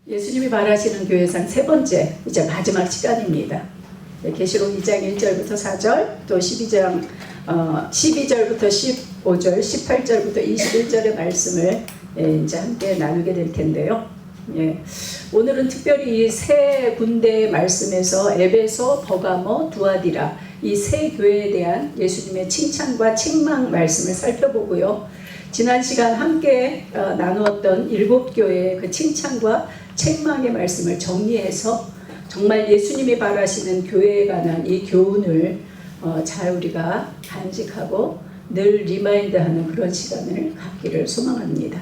예수님이 바라시는 교회상 세 번째, 이제 마지막 시간입니다. 계시록 2장 1절부터 4절, 또 12절부터 15절, 18절부터 21절의 말씀을 이제 함께 나누게 될 텐데요. 오늘은 특별히 이 세 군데의 말씀에서 에베소, 버가모, 두아디라 이 세 교회에 대한 예수님의 칭찬과 책망 말씀을 살펴보고요. 지난 시간 함께 나누었던 7교회의 그 칭찬과 책망의 말씀을 정리해서 정말 예수님이 바라시는 교회에 관한 이 교훈을 잘 우리가 간직하고 늘 리마인드하는 그런 시간을 갖기를 소망합니다.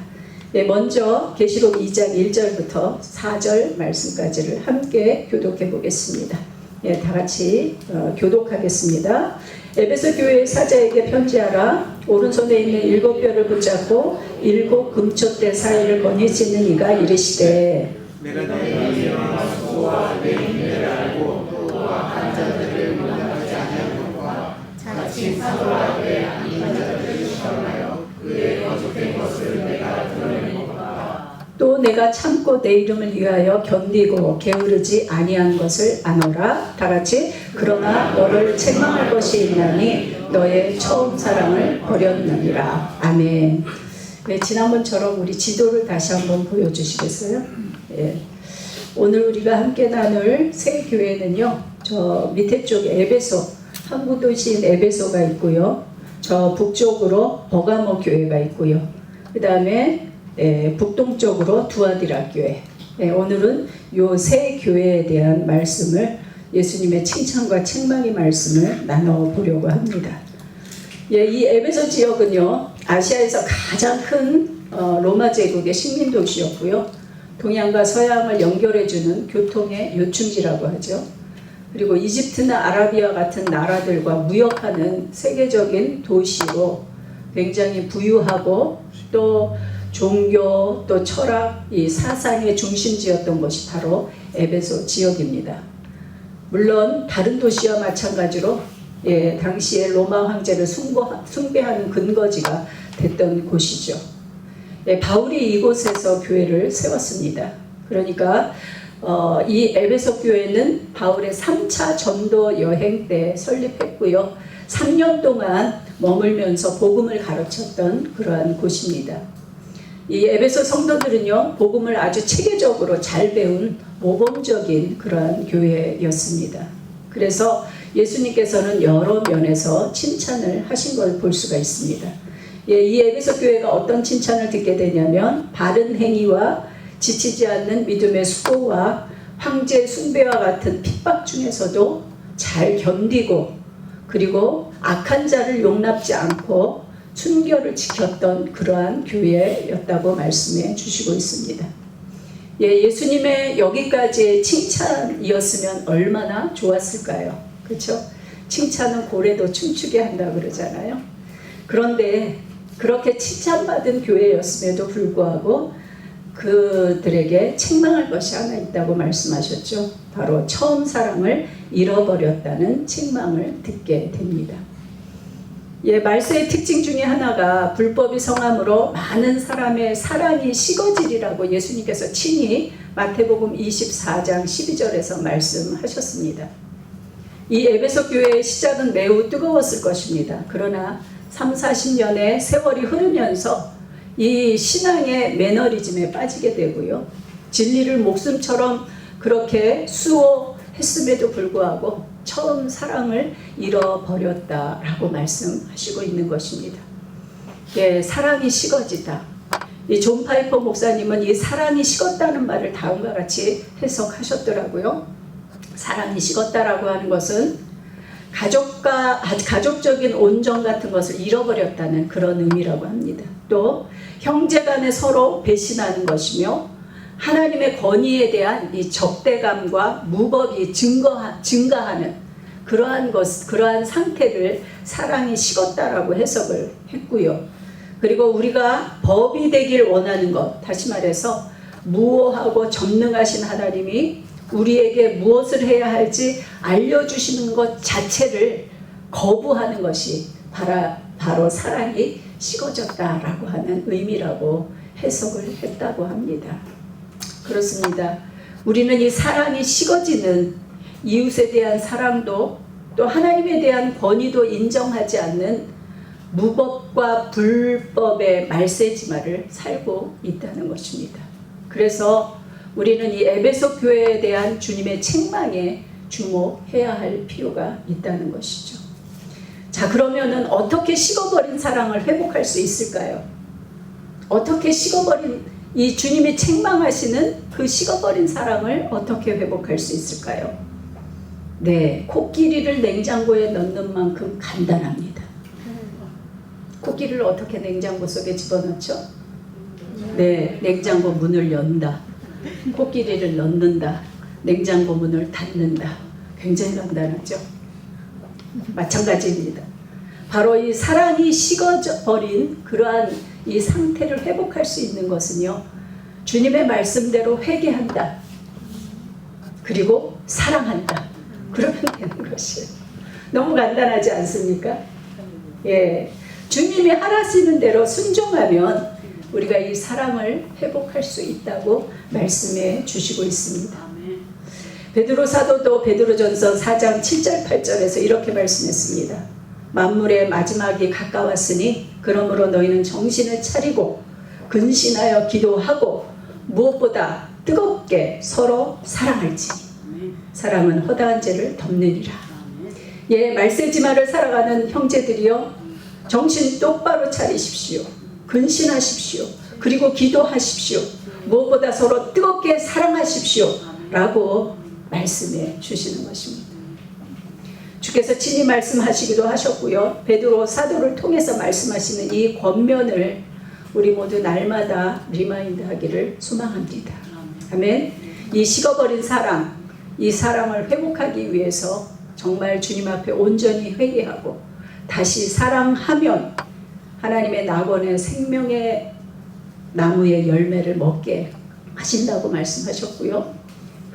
먼저 계시록 2장 1절부터 4절 말씀까지를 함께 교독해 보겠습니다. 다 같이 교독하겠습니다. 에베소 교회의 사자에게 편지하라. 오른손에 있는 7뼈를 붙잡고 7 금촛대 사이를 거니치는 이가 이르시되 내가 너희 일어나 수고와 내 인내를 알고 또한 한 자들을 용납하지 아니하는과 자칫 사도하되 아닌 자들을 시험하여 그의 거짓된 것을 내가 드러내노라. 또 내가 참고 내 이름을 위하여 견디고 게으르지 아니한 것을 아노라. 다같이 그러나 너를 책망할 것이 있나니 너의 처음 사랑을 버렸느니라. 아멘. 지난번처럼 우리 지도를 다시 한번 보여주시겠어요? 오늘 우리가 함께 나눌 세 교회는요, 저 밑에 쪽에 에베소, 항구 도시인 에베소가 있고요, 저 북쪽으로 버가모 교회가 있고요, 그 다음에 북동쪽으로 두아디라 교회. 오늘은 요 세 교회에 대한 말씀을, 예수님의 칭찬과 책망의 말씀을 나눠보려고 합니다. 이 에베소 지역은요, 아시아에서 가장 큰 로마 제국의 식민 도시였고요, 동양과 서양을 연결해주는 교통의 요충지라고 하죠. 그리고 이집트나 아라비아 같은 나라들과 무역하는 세계적인 도시로 굉장히 부유하고 또 종교 또 철학, 이 사상의 중심지였던 것이 바로 에베소 지역입니다. 물론 다른 도시와 마찬가지로 당시에 로마 황제를 숭배하는 근거지가 됐던 곳이죠. 바울이 이곳에서 교회를 세웠습니다. 그러니까 이 에베소 교회는 바울의 3차 전도 여행 때 설립했고요. 3년 동안 머물면서 복음을 가르쳤던 그러한 곳입니다. 이 에베소 성도들은요, 복음을 아주 체계적으로 잘 배운 모범적인 그러한 교회였습니다. 그래서 예수님께서는 여러 면에서 칭찬을 하신 걸 볼 수가 있습니다. 이 에베소 교회가 어떤 칭찬을 듣게 되냐면, 바른 행위와 지치지 않는 믿음의 수고와 황제 숭배와 같은 핍박 중에서도 잘 견디고, 그리고 악한 자를 용납지 않고 순결을 지켰던 그러한 교회였다고 말씀해 주시고 있습니다. 예수님의 여기까지의 칭찬이었으면 얼마나 좋았을까요? 그렇죠? 칭찬은 고래도 춤추게 한다고 그러잖아요. 그런데 그렇게 칭찬받은 교회였음에도 불구하고 그들에게 책망할 것이 하나 있다고 말씀하셨죠. 바로 처음 사랑을 잃어버렸다는 책망을 듣게 됩니다. 말세의 특징 중에 하나가 불법이 성함으로 많은 사람의 사랑이 식어지리라고 예수님께서 친히 마태복음 24장 12절에서 말씀하셨습니다. 이 에베소 교회의 시작은 매우 뜨거웠을 것입니다. 그러나 30-40년의 세월이 흐르면서 이 신앙의 매너리즘에 빠지게 되고요, 진리를 목숨처럼 그렇게 수호했음에도 불구하고 처음 사랑을 잃어버렸다라고 말씀하시고 있는 것입니다. 사랑이 식어지다. 이 존 파이퍼 목사님은 이 사랑이 식었다는 말을 다음과 같이 해석하셨더라고요. 사랑이 식었다라고 하는 것은 가족적인 온정 같은 것을 잃어버렸다는 그런 의미라고 합니다. 또 형제 간에 서로 배신하는 것이며, 하나님의 권위에 대한 이 적대감과 무법이 증가하는 그러한 상태를 사랑이 식었다라고 해석을 했고요. 그리고 우리가 법이 되길 원하는 것, 다시 말해서 무오하고 전능하신 하나님이 우리에게 무엇을 해야 할지 알려주시는 것 자체를 거부하는 것이 바로 사랑이 식어졌다라고 하는 의미라고 해석을 했다고 합니다. 그렇습니다. 우리는 이 사랑이 식어지는 이웃에 대한 사랑도 또 하나님에 대한 권위도 인정하지 않는 무법과 불법의 말세지마를 살고 있다는 것입니다. 그래서 우리는 이 에베소 교회에 대한 주님의 책망에 주목해야 할 필요가 있다는 것이죠. 자, 그러면은 어떻게 식어버린 사랑을 회복할 수 있을까요? 어떻게 식어버린 이 주님이 책망하시는 그 식어버린 사랑을 어떻게 회복할 수 있을까요? 네, 코끼리를 냉장고에 넣는 만큼 간단합니다. 코끼리를 어떻게 냉장고 속에 집어넣죠? 네, 냉장고 문을 연다. 코끼리를 넣는다. 냉장고 문을 닫는다. 굉장히 간단하죠? 마찬가지입니다. 바로 이 사랑이 식어져 버린 그러한 이 상태를 회복할 수 있는 것은요, 주님의 말씀대로 회개한다. 그리고 사랑한다. 그러면 되는 것이에요. 너무 간단하지 않습니까? 예, 주님이 하라시는 대로 순종하면 우리가 이 사랑을 회복할 수 있다고 말씀해 주시고 있습니다. 베드로 사도도 베드로전서 4장 7절 8절에서 이렇게 말씀했습니다. 만물의 마지막이 가까웠으니 그러므로 너희는 정신을 차리고 근신하여 기도하고 무엇보다 뜨겁게 서로 사랑할지니 사랑은 허다한 죄를 덮느니라. 예, 말세지마를 살아가는 형제들이여, 정신 똑바로 차리십시오. 근신하십시오. 그리고 기도하십시오. 무엇보다 서로 뜨겁게 사랑하십시오. 라고 말씀해 주시는 것입니다. 주께서 친히 말씀하시기도 하셨고요. 베드로 사도를 통해서 말씀하시는 이 권면을 우리 모두 날마다 리마인드 하기를 소망합니다. 아멘. 이 식어버린 사랑, 이 사랑을 회복하기 위해서 정말 주님 앞에 온전히 회개하고 다시 사랑하면 하나님의 낙원의 생명의 나무의 열매를 먹게 하신다고 말씀하셨고요.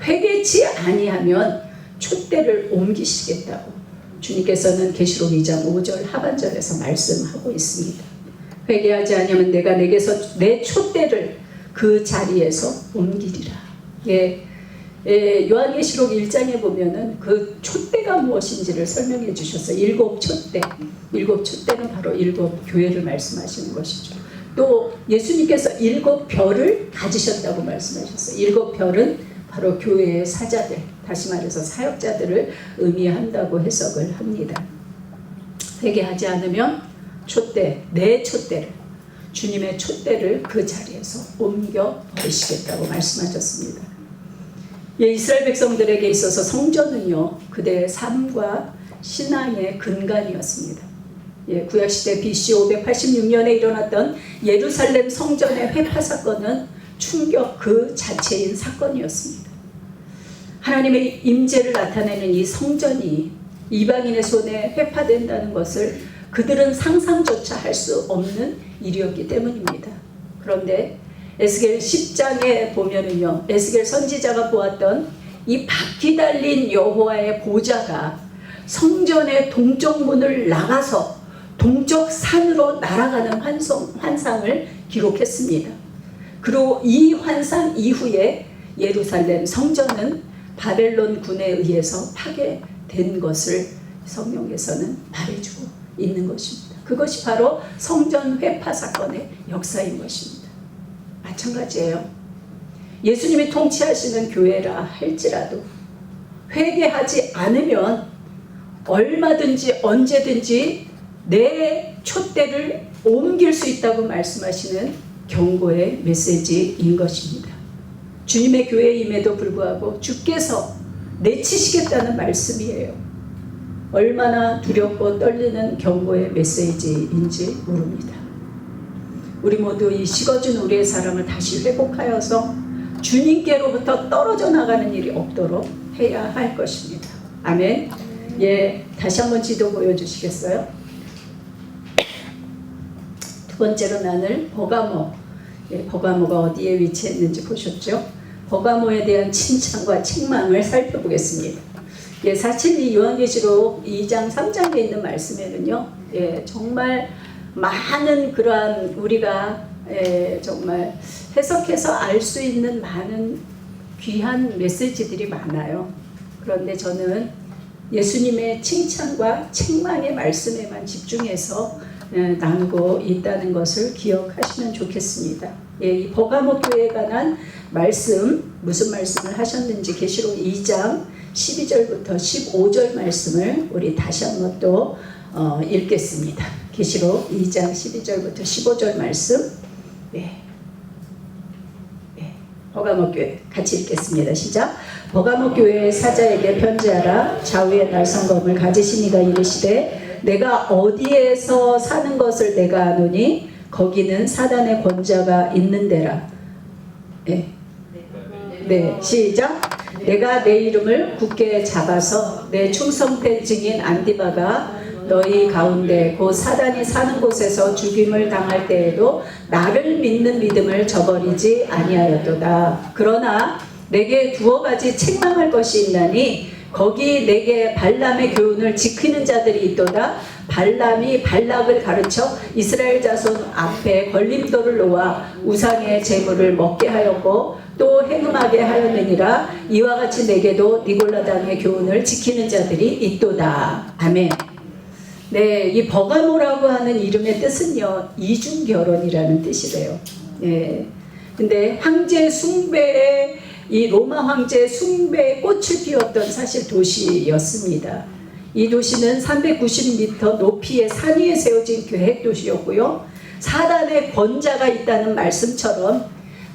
회개치 아니하면 촛대를 옮기시겠다고 주님께서는 계시록 2장 5절 하반절에서 말씀하고 있습니다. 회개하지 아니하면 내가 내게서 내 촛대를 그 자리에서 옮기리라. 예, 요한계시록 1장에 보면은 그 촛대가 무엇인지를 설명해 주셔서 일곱 촛대는 바로 일곱 교회를 말씀하시는 것이죠. 또 예수님께서 일곱 별을 가지셨다고 말씀하셨어요. 일곱 별은 바로 교회의 사자들, 다시 말해서 사역자들을 의미한다고 해석을 합니다. 회개하지 않으면 촛대, 내 촛대를, 주님의 촛대를 그 자리에서 옮겨 버리시겠다고 말씀하셨습니다. 예, 이스라엘 백성들에게 있어서 성전은요, 그들의 삶과 신앙의 근간이었습니다. 예, 구약시대 BC 586년에 일어났던 예루살렘 성전의 회파 사건은 충격 그 자체인 사건이었습니다. 하나님의 임재를 나타내는 이 성전이 이방인의 손에 회파된다는 것을 그들은 상상조차 할 수 없는 일이었기 때문입니다. 그런데 에스겔 10장에 보면은요, 에스겔 선지자가 보았던 이 바퀴 달린 여호와의 보좌가 성전의 동쪽 문을 나가서 동쪽 산으로 날아가는 환상을 기록했습니다. 그리고 이 환상 이후에 예루살렘 성전은 바벨론 군에 의해서 파괴된 것을 성경에서는 말해주고 있는 것입니다. 그것이 바로 성전 회파 사건의 역사인 것입니다. 마찬가지예요. 예수님이 통치하시는 교회라 할지라도 회개하지 않으면 얼마든지 언제든지 내 촛대를 옮길 수 있다고 말씀하시는 경고의 메시지인 것입니다. 주님의 교회임에도 불구하고 주께서 내치시겠다는 말씀이에요. 얼마나 두렵고 떨리는 경고의 메시지인지 모릅니다. 우리 모두 이 식어진 우리의 사랑을 다시 회복하여서 주님께로부터 떨어져 나가는 일이 없도록 해야 할 것입니다. 아멘. 예, 다시 한번 지도 보여주시겠어요? 두 번째로 나눌 버가모. 예, 버가모가 어디에 위치했는지 보셨죠? 버가모에 대한 칭찬과 책망을 살펴보겠습니다. 예, 사실 이 요한계시록 2장 3장에 있는 말씀에는요, 예, 정말 많은 그러한 우리가 정말 해석해서 알 수 있는 많은 귀한 메시지들이 많아요. 그런데 저는 예수님의 칭찬과 책망의 말씀에만 집중해서 나누고 있다는 것을 기억하시면 좋겠습니다. 이 버가모 교회에 관한 말씀, 무슨 말씀을 하셨는지 계시록 2장 12절부터 15절 말씀을 우리 다시 한번 또 읽겠습니다. 계시록 2장 12절부터 15절 말씀. 버가모 교회 같이 읽겠습니다. 시작. 버가모 교회의 사자에게 편지하라. 좌우에 날성검을 가지신 이가 이르시되 내가 어디에서 사는 것을 내가 아노니 거기는 사단의 권자가 있는 데라. 시작. 내가 내 이름을 굳게 잡아서 내 충성된 증인 안디바가 너희 가운데 곧 사단이 사는 곳에서 죽임을 당할 때에도 나를 믿는 믿음을 저버리지 아니하였도다. 그러나 내게 두어 가지 책망할 것이 있나니 거기 내게 발람의 교훈을 지키는 자들이 있도다. 발람이 발락을 가르쳐 이스라엘 자손 앞에 걸림돌을 놓아 우상의 제물을 먹게 하였고 또 행음하게 하였느니라. 이와 같이 내게도 니골라당의 교훈을 지키는 자들이 있도다. 아멘. 이 버가모라고 하는 이름의 뜻은요, 이중결혼이라는 뜻이래요. 근데 황제 숭배의 이 로마 황제 숭배의 꽃을 피웠던 사실 도시였습니다. 이 도시는 390m 높이의 산 위에 세워진 계획 도시였고요. 사단의 권자가 있다는 말씀처럼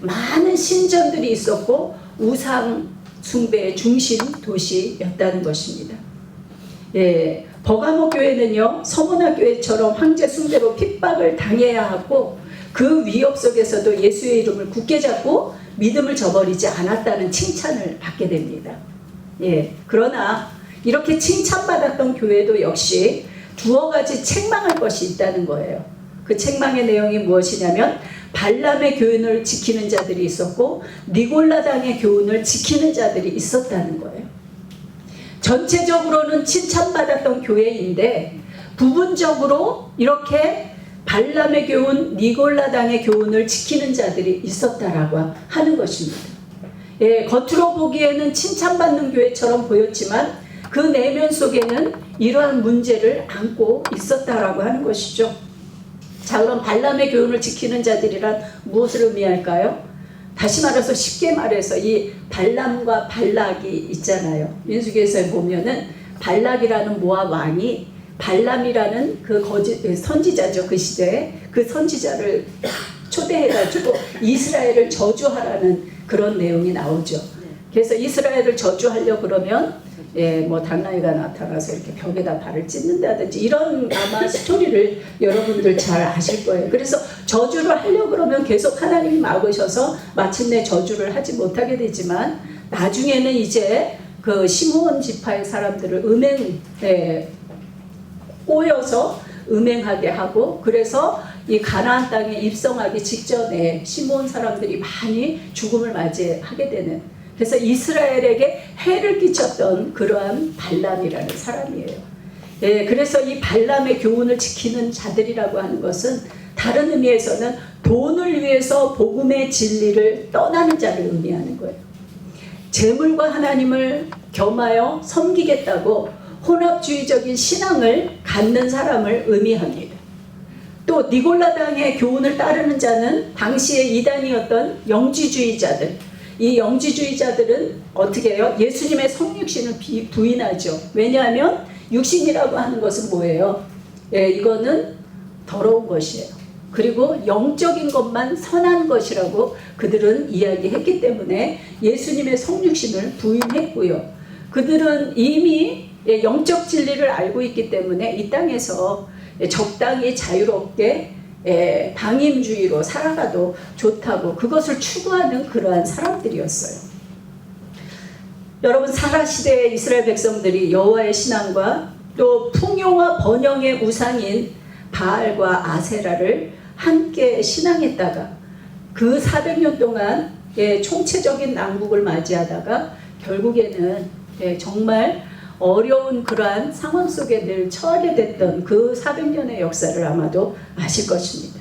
많은 신전들이 있었고 우상 숭배의 중심 도시였다는 것입니다. 버가모 교회는요, 서문화 교회처럼 황제 숭배로 핍박을 당해야 하고 그 위협 속에서도 예수의 이름을 굳게 잡고 믿음을 저버리지 않았다는 칭찬을 받게 됩니다. 그러나 이렇게 칭찬받았던 교회도 역시 두어 가지 책망할 것이 있다는 거예요. 그 책망의 내용이 무엇이냐면 발람의 교훈을 지키는 자들이 있었고 니골라당의 교훈을 지키는 자들이 있었다는 거예요. 전체적으로는 칭찬받았던 교회인데 부분적으로 이렇게 발람의 교훈, 니골라당의 교훈을 지키는 자들이 있었다라고 하는 것입니다. 겉으로 보기에는 칭찬받는 교회처럼 보였지만 그 내면 속에는 이러한 문제를 안고 있었다라고 하는 것이죠. 자, 그럼 발람의 교훈을 지키는 자들이란 무엇을 의미할까요? 다시 말해서 쉽게 말해서 이 발람과 발락이 있잖아요. 민수기에서 보면은 발락이라는 모압 왕이 발람이라는 그 선지자죠. 그 시대에 그 선지자를 초대해가지고 이스라엘을 저주하라는 그런 내용이 나오죠. 그래서 이스라엘을 저주하려 그러면 당나귀가 나타나서 이렇게 벽에다 발을 찢는다든지 이런 아마 스토리를 여러분들 잘 아실 거예요. 그래서 저주를 하려 그러면 계속 하나님이 막으셔서 마침내 저주를 하지 못하게 되지만 나중에는 이제 그 시므온 지파의 사람들을 꼬여서 음행하게 하고 그래서 이 가나안 땅에 입성하기 직전에 시므온 사람들이 많이 죽음을 맞이하게 되는, 그래서 이스라엘에게 해를 끼쳤던 그러한 발람이라는 사람이에요. 그래서 이 발람의 교훈을 지키는 자들이라고 하는 것은 다른 의미에서는 돈을 위해서 복음의 진리를 떠나는 자를 의미하는 거예요. 재물과 하나님을 겸하여 섬기겠다고 혼합주의적인 신앙을 갖는 사람을 의미합니다. 또 니골라당의 교훈을 따르는 자는 당시의 이단이었던 영지주의자들, 이 영지주의자들은 어떻게 해요? 예수님의 성육신을 부인하죠. 왜냐하면 육신이라고 하는 것은 뭐예요? 이거는 더러운 것이에요. 그리고 영적인 것만 선한 것이라고 그들은 이야기했기 때문에 예수님의 성육신을 부인했고요. 그들은 이미 영적 진리를 알고 있기 때문에 이 땅에서 적당히 자유롭게 방임주의로 살아가도 좋다고 그것을 추구하는 그러한 사람들이었어요. 여러분, 사라 시대의 이스라엘 백성들이 여호와의 신앙과 또 풍요와 번영의 우상인 바알과 아세라를 함께 신앙했다가 그 400년 동안 총체적인 난국을 맞이하다가 결국에는 정말 어려운 그러한 상황 속에 늘 처하게 됐던 그 400년의 역사를 아마도 아실 것입니다.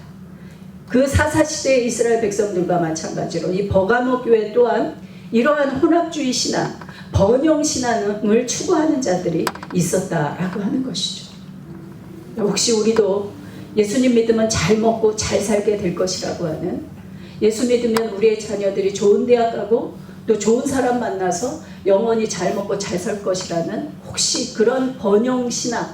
그 사사시대의 이스라엘 백성들과 마찬가지로 이 버가모 교회 또한 이러한 혼합주의 신앙, 번영 신앙을 추구하는 자들이 있었다라고 하는 것이죠. 혹시 우리도 예수님 믿으면 잘 먹고 잘 살게 될 것이라고 하는, 예수 믿으면 우리의 자녀들이 좋은 대학 가고 또 좋은 사람 만나서 영원히 잘 먹고 잘 살 것이라는 혹시 그런 번영 신앙,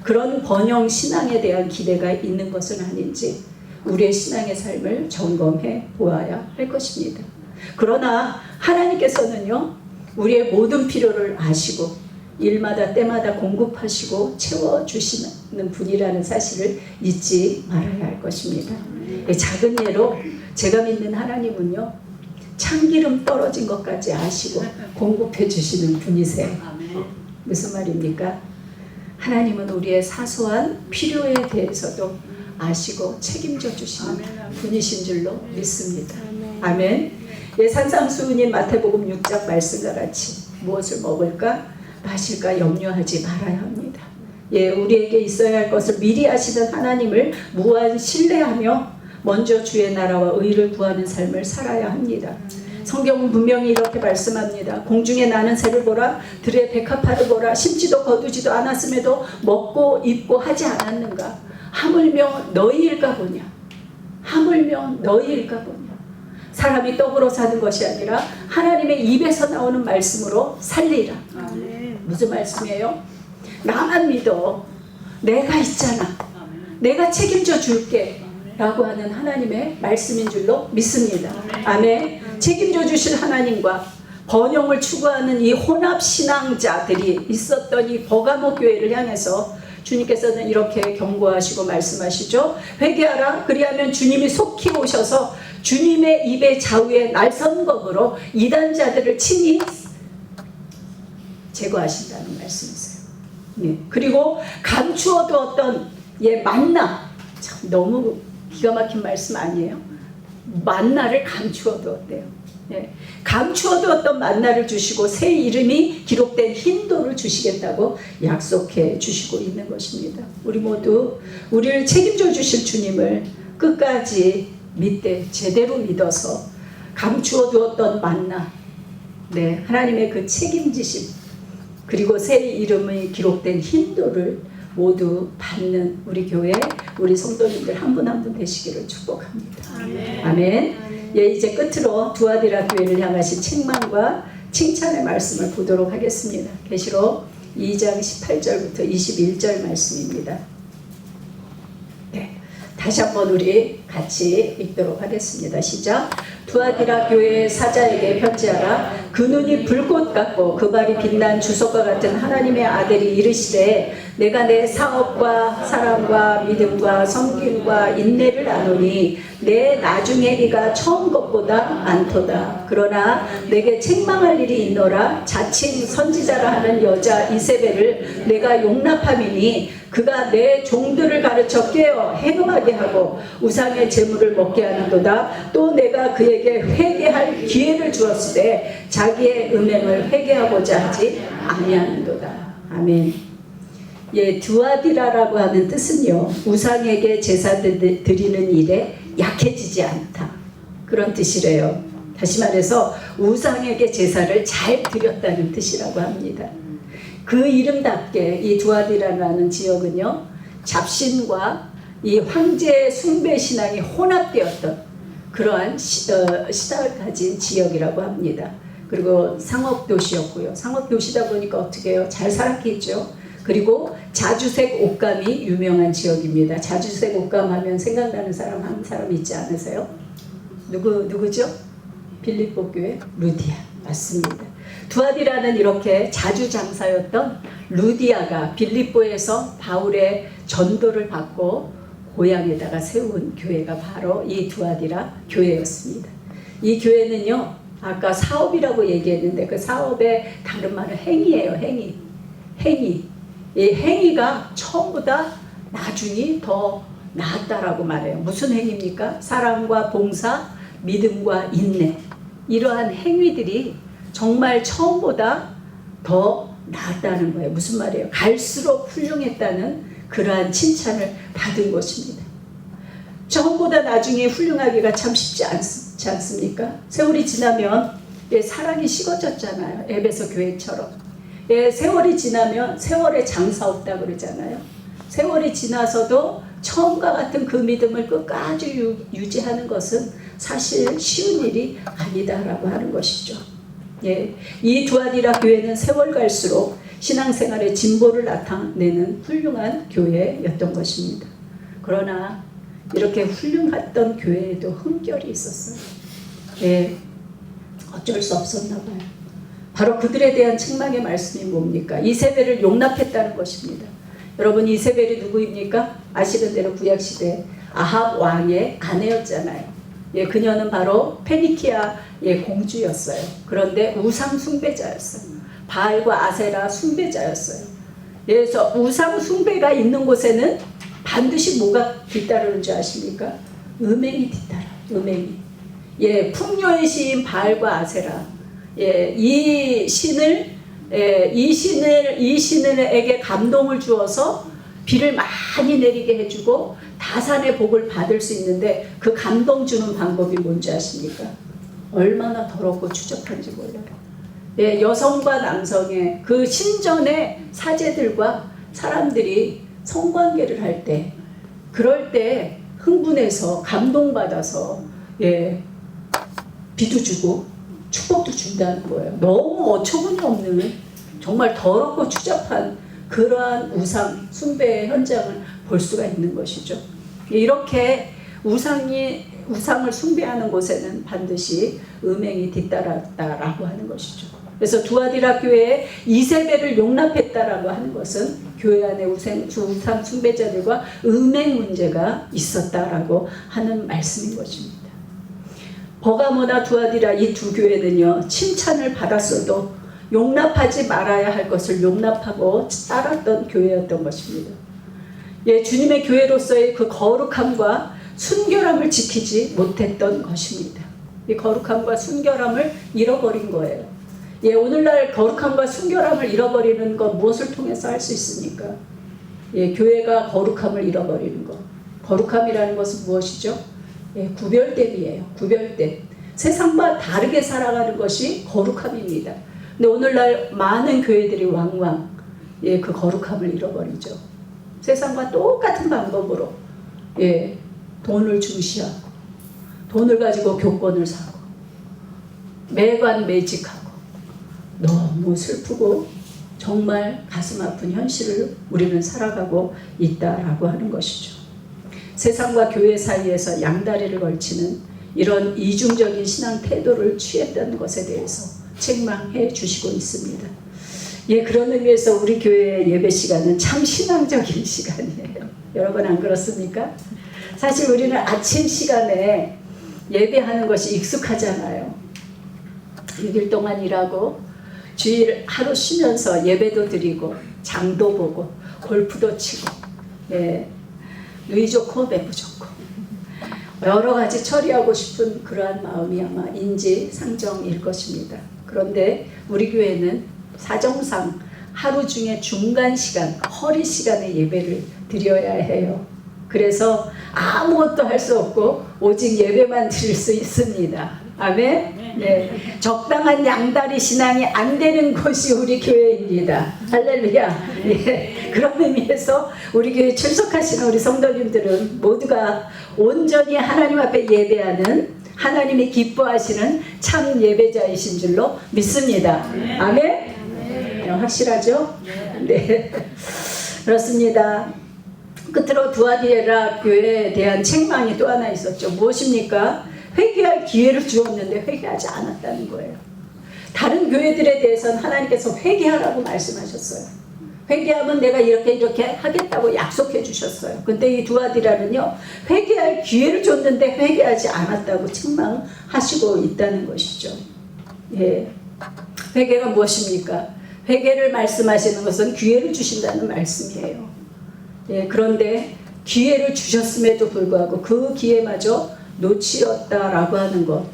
그런 번영 신앙에 대한 기대가 있는 것은 아닌지 우리의 신앙의 삶을 점검해 보아야 할 것입니다. 그러나 하나님께서는요, 우리의 모든 필요를 아시고 일마다 때마다 공급하시고 채워주시는 분이라는 사실을 잊지 말아야 할 것입니다. 작은 예로 제가 믿는 하나님은요, 참기름 떨어진 것까지 아시고 공급해 주시는 분이세요. 무슨 말입니까? 하나님은 우리의 사소한 필요에 대해서도 아시고 책임져 주시는 분이신 줄로 믿습니다. 아멘. 예, 산상수훈인 마태복음 6장 말씀과 같이 무엇을 먹을까 마실까 염려하지 말아야 합니다. 예, 우리에게 있어야 할 것을 미리 아시는 하나님을 무한 신뢰하며 먼저 주의 나라와 의를 구하는 삶을 살아야 합니다. 성경은 분명히 이렇게 말씀합니다. 공중에 나는 새를 보라, 들의 백합화를 보라, 심지도 거두지도 않았음에도 먹고 입고 하지 않았는가? 하물며 너희일까 보냐? 하물며 너희일까 보냐? 사람이 떡으로 사는 것이 아니라 하나님의 입에서 나오는 말씀으로 살리라. 무슨 말씀이에요? 나만 믿어. 내가 있잖아. 내가 책임져 줄게. 라고 하는 하나님의 말씀인 줄로 믿습니다. 아멘. 책임져 주실 하나님과 번영을 추구하는 이 혼합신앙자들이 있었던 이 버가모 교회를 향해서 주님께서는 이렇게 경고하시고 말씀하시죠. 회개하라. 그리하면 주님이 속히 오셔서 주님의 입의 좌우에 날선검으로 이단자들을 친히 제거하신다는 말씀이세요. 네. 그리고 감추어 두었던 만나, 참 너무 기가 막힌 말씀 아니에요? 만나를 감추어 두었대요. 네. 감추어 두었던 만나를 주시고 새 이름이 기록된 흰돌을 주시겠다고 약속해 주시고 있는 것입니다. 우리 모두 우리를 책임져 주실 주님을 끝까지 믿되 제대로 믿어서 감추어 두었던 만나, 네, 하나님의 그 책임지심, 그리고 새 이름이 기록된 흰돌을 모두 받는 우리 교회, 우리 성도님들 한 분 한 분 되시기를 축복합니다. 아멘. 아멘. 예, 이제 끝으로 두아디라 교회를 향하신 책망과 칭찬의 말씀을 보도록 하겠습니다. 계시록 2장 18절부터 21절 말씀입니다. 네, 다시 한번 우리 같이 읽도록 하겠습니다. 시작. 두아디라 교회의 사자에게 편지하라. 그 눈이 불꽃 같고 그 발이 빛난 주석과 같은 하나님의 아들이 이르시되 내가 내 사업과 사랑과 믿음과 섬김과 인내를 아노니 내 나중에 이가 처음 것보다 많도다. 그러나 내게 책망할 일이 있노라. 자칭 선지자라 하는 여자 이세벨을 내가 용납함이니 그가 내 종들을 가르쳐 깨어 행음하게 하고 우상의 제물을 먹게 하는도다. 또 내가 그에게 회개할 기회를 주었을 때 자기의 음행을 회개하고자 하지 아니하는도다. 아멘. 예, 두아디라라고 하는 뜻은요, 우상에게 제사 드리는 일에 약해지지 않다, 그런 뜻이래요. 다시 말해서 우상에게 제사를 잘 드렸다는 뜻이라고 합니다. 그 이름답게 이 두아디라라는 지역은요, 잡신과 이 황제 숭배 신앙이 혼합되었던 그러한 시대를 가진 지역이라고 합니다. 그리고 상업도시였고요. 상업도시다 보니까 어떻게 해요? 잘 살았겠죠. 그리고 자주색 옷감이 유명한 지역입니다. 자주색 옷감 하면 생각나는 사람 한 사람 있지 않으세요? 누구죠? 빌립보 교회 루디아. 맞습니다. 두아디라는 이렇게 자주장사였던 루디아가 빌립보에서 바울의 전도를 받고 고향에다가 세운 교회가 바로 이 두아디라 교회였습니다. 이 교회는요, 아까 사업이라고 얘기했는데 그 사업의 다른 말은 행위예요. 행위. 이 행위가 처음보다 나중이 더 나았다라고 말해요. 무슨 행위입니까? 사랑과 봉사, 믿음과 인내, 이러한 행위들이 정말 처음보다 더 나았다는 거예요. 무슨 말이에요? 갈수록 훌륭했다는 그러한 칭찬을 받은 것입니다. 처음보다 나중에 훌륭하기가 참 쉽지 않지 않습니까? 세월이 지나면 사랑이 식어졌잖아요. 에베소 교회처럼. 세월이 지나면 세월에 장사 없다 그러잖아요. 세월이 지나서도 처음과 같은 그 믿음을 끝까지 유지하는 것은 사실 쉬운 일이 아니다라고 하는 것이죠. 이 두아디라 교회는 세월 갈수록 신앙생활의 진보를 나타내는 훌륭한 교회였던 것입니다. 그러나 이렇게 훌륭했던 교회에도 흠결이 있었어요. 어쩔 수 없었나 봐요. 바로 그들에 대한 책망의 말씀이 뭡니까? 이세벨을 용납했다는 것입니다. 여러분, 이세벨이 누구입니까? 아시는 대로 구약시대 아합 왕의 아내였잖아요. 그녀는 바로 페니키아의 공주였어요. 그런데 우상 숭배자였어요. 바알과 아세라 숭배자였어요. 그래서 우상 숭배가 있는 곳에는 반드시 뭐가 뒤따르는 줄 아십니까? 음행이 뒤따라. 음행이. 풍요의 시인 바알과 아세라. 이 신을에게 감동을 주어서 비를 많이 내리게 해주고 다산의 복을 받을 수 있는데 그 감동 주는 방법이 뭔지 아십니까? 얼마나 더럽고 추접한지 몰라요. 여성과 남성의 그 신전의 사제들과 사람들이 성관계를 할 때, 그럴 때 흥분해서 감동받아서 비도 주고 축복도 준다는 거예요. 너무 어처구니 없는 정말 더럽고 추잡한 그러한 우상 숭배의 현장을 볼 수가 있는 것이죠. 이렇게 우상을 숭배하는 곳에는 반드시 음행이 뒤따랐다라고 하는 것이죠. 그래서 두아디라 교회에 이세벨을 용납했다라고 하는 것은 교회 안에 우상 숭배자들과 음행 문제가 있었다라고 하는 말씀인 것입니다. 버가모나 두아디라 이 두 교회는요, 칭찬을 받았어도 용납하지 말아야 할 것을 용납하고 따랐던 교회였던 것입니다. 주님의 교회로서의 그 거룩함과 순결함을 지키지 못했던 것입니다. 이 거룩함과 순결함을 잃어버린 거예요. 오늘날 거룩함과 순결함을 잃어버리는 것 무엇을 통해서 할 수 있습니까? 교회가 거룩함을 잃어버리는 것. 거룩함이라는 것은 무엇이죠? 구별됨이에요. 구별됨. 세상과 다르게 살아가는 것이 거룩함입니다. 근데 오늘날 많은 교회들이 왕왕 그 거룩함을 잃어버리죠. 세상과 똑같은 방법으로 돈을 중시하고 돈을 가지고 교권을 사고 매관매직하고 너무 슬프고 정말 가슴 아픈 현실을 우리는 살아가고 있다라고 하는 것이죠. 세상과 교회 사이에서 양다리를 걸치는 이런 이중적인 신앙 태도를 취했다는 것에 대해서 책망해 주시고 있습니다. 그런 의미에서 우리 교회의 예배 시간은 참 신앙적인 시간이에요. 여러분 안 그렇습니까? 사실 우리는 아침 시간에 예배하는 것이 익숙하잖아요. 6일 동안 일하고 주일 하루 쉬면서 예배도 드리고 장도 보고 골프도 치고 누이 좋고 매부 좋고 여러 가지 처리하고 싶은 그러한 마음이 아마 인지상정일 것입니다. 그런데 우리 교회는 사정상 하루 중에 중간 시간, 허리 시간에 예배를 드려야 해요. 그래서 아무것도 할 수 없고 오직 예배만 드릴 수 있습니다. 아멘? 적당한 양다리 신앙이 안 되는 곳이 우리 교회입니다. 할렐루야. 그런 의미에서 우리 교회 출석하시는 우리 성도님들은 모두가 온전히 하나님 앞에 예배하는 하나님이 기뻐하시는 참 예배자이신 줄로 믿습니다. 아멘? 확실하죠? 네. 그렇습니다. 끝으로 두아디라 교회에 대한 책망이 또 하나 있었죠. 무엇입니까? 회개할 기회를 주었는데 회개하지 않았다는 거예요. 다른 교회들에 대해서는 하나님께서 회개하라고 말씀하셨어요. 회개하면 내가 이렇게 하겠다고 약속해 주셨어요. 근데 이 두아디라는요, 회개할 기회를 줬는데 회개하지 않았다고 책망하시고 있다는 것이죠. 회개가 무엇입니까? 회개를 말씀하시는 것은 기회를 주신다는 말씀이에요. 그런데 기회를 주셨음에도 불구하고 그 기회마저 놓치었다라고 하는 것,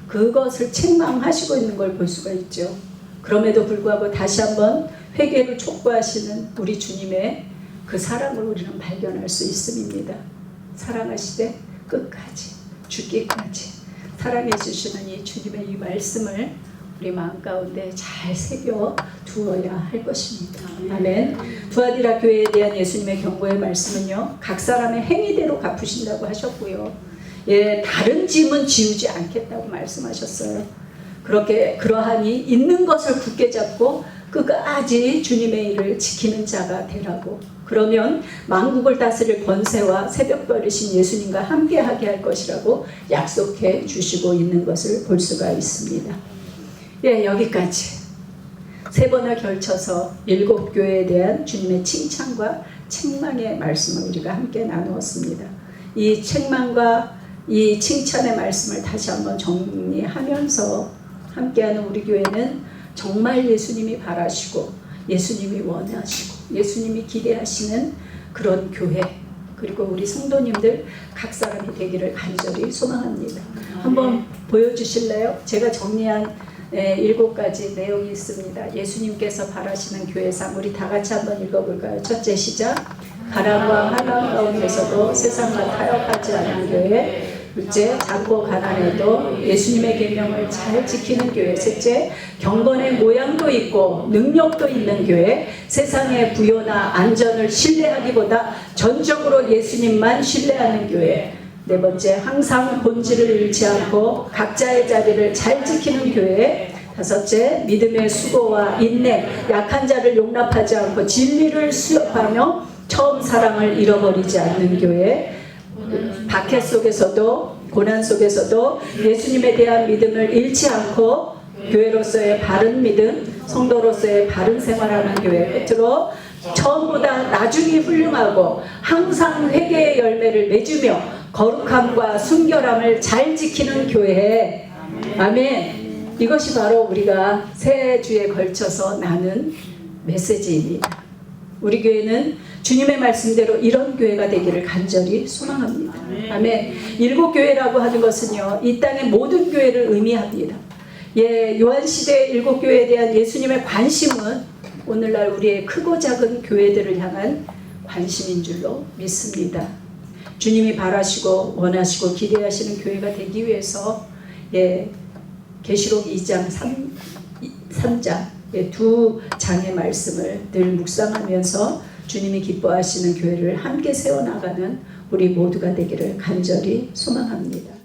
그것을 책망하시고 있는 걸 볼 수가 있죠. 그럼에도 불구하고 다시 한번 회개를 촉구하시는 우리 주님의 그 사랑을 우리는 발견할 수 있음입니다. 사랑하시되 끝까지 죽기까지 사랑해 주시는 이 주님의 이 말씀을 우리 마음 가운데 잘 새겨 두어야 할 것입니다. 아멘. 두아디라 교회에 대한 예수님의 경고의 말씀은요, 각 사람의 행위대로 갚으신다고 하셨고요, 예, 다른 짐은 지우지 않겠다고 말씀하셨어요. 그러하니 있는 것을 굳게 잡고 끝까지 주님의 일을 지키는 자가 되라고. 그러면 만국을 다스릴 권세와 새벽별이신 예수님과 함께하게 할 것이라고 약속해 주시고 있는 것을 볼 수가 있습니다. 예, 여기까지 3번을 걸쳐서 7교회에 대한 주님의 칭찬과 책망의 말씀을 우리가 함께 나누었습니다. 이 책망과 이 칭찬의 말씀을 다시 한번 정리하면서 함께하는 우리 교회는 정말 예수님이 바라시고 예수님이 원하시고 예수님이 기대하시는 그런 교회, 그리고 우리 성도님들 각 사람이 되기를 간절히 소망합니다. 한번 보여주실래요? 제가 정리한 7가지 내용이 있습니다. 예수님께서 바라시는 교회상, 우리 다 같이 한번 읽어볼까요? 첫째, 시작. 가난과 한란 가운데서도 세상과 타협하지 않는 교회. 둘째, 작고 가난해도 예수님의 계명을 잘 지키는 교회. 셋째, 경건의 모양도 있고 능력도 있는 교회. 세상의 부요나 안전을 신뢰하기보다 전적으로 예수님만 신뢰하는 교회. 네 번째, 항상 본질을 잃지 않고 각자의 자리를 잘 지키는 교회. 다섯째, 믿음의 수고와 인내, 약한 자를 용납하지 않고 진리를 수업하며 처음 사랑을 잃어버리지 않는 교회. 박해 속에서도 고난 속에서도 예수님에 대한 믿음을 잃지 않고 교회로서의 바른 믿음, 성도로서의 바른 생활하는 교회. 끝으로 처음보다 나중이 훌륭하고 항상 회개의 열매를 맺으며 거룩함과 순결함을 잘 지키는 교회. 아멘. 이것이 바로 우리가 새 주에 걸쳐서 나눈 메시지입니다. 우리 교회는 주님의 말씀대로 이런 교회가 되기를 간절히 소망합니다. 아멘. 7교회라고 하는 것은요, 이 땅의 모든 교회를 의미합니다. 예, 요한시대 7교회에 대한 예수님의 관심은 오늘날 우리의 크고 작은 교회들을 향한 관심인 줄로 믿습니다. 주님이 바라시고 원하시고 기대하시는 교회가 되기 위해서, 예, 계시록 2장 3장, 예, 2장의 말씀을 늘 묵상하면서 주님이 기뻐하시는 교회를 함께 세워나가는 우리 모두가 되기를 간절히 소망합니다.